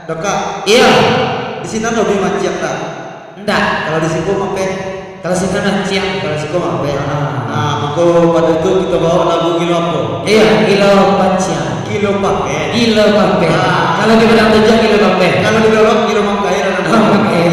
Doka. Iya. Di sini lebih macet tak? Enggak. Kalau di siku mape. Kalau sih kan ciang. Kalau siku mape. Nah, aku pada itu kita bawa lagu kilo apa? Iya, kilo panciang. Kilo pakai. Kilo pakai. Kalau di Padang Tujang kilo pakai. Kalau di bawah kilo makai. Pakai.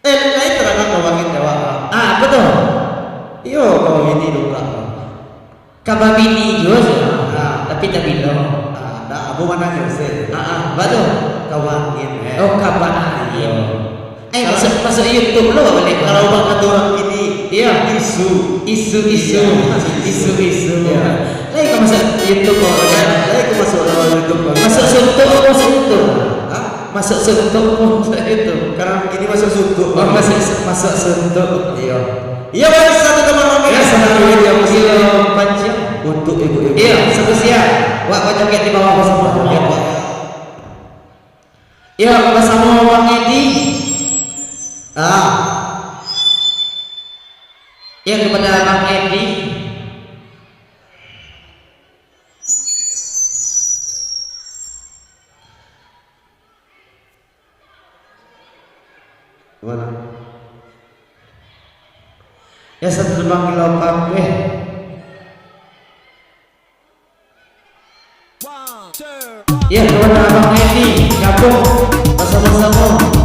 Lain terang kau bangkit dewa. Betul. Iyo kau ini dulu lah. Kababini juga sih. Tapi bilo. Ada abu mana nyusul? Betul. Kawangin. Oh, kabangin. Masuk YouTube lo boleh. Kalau bangkat orang ini, iya, isu. Lagi kau masuk YouTube kok kan? Lagi kau masuk YouTube. Masuk suntuk apa suntuk? Masuk suntuk apa itu? Karena ini masuk suntuk. Oh, masuk suntuk. Iya. Iya baik, satu teman-teman. Ya, satu yang kilo panciang. Untuk ibu-ibu. Iya, satu siap. Wah, joget di bawah bersama joget. Iya, bersama Bang Edi. Ya, kepada Bang Edi. Mana? Ya, satu Bang kilo pape. Ya, kepada Bang Edi, gabung bersama-sama.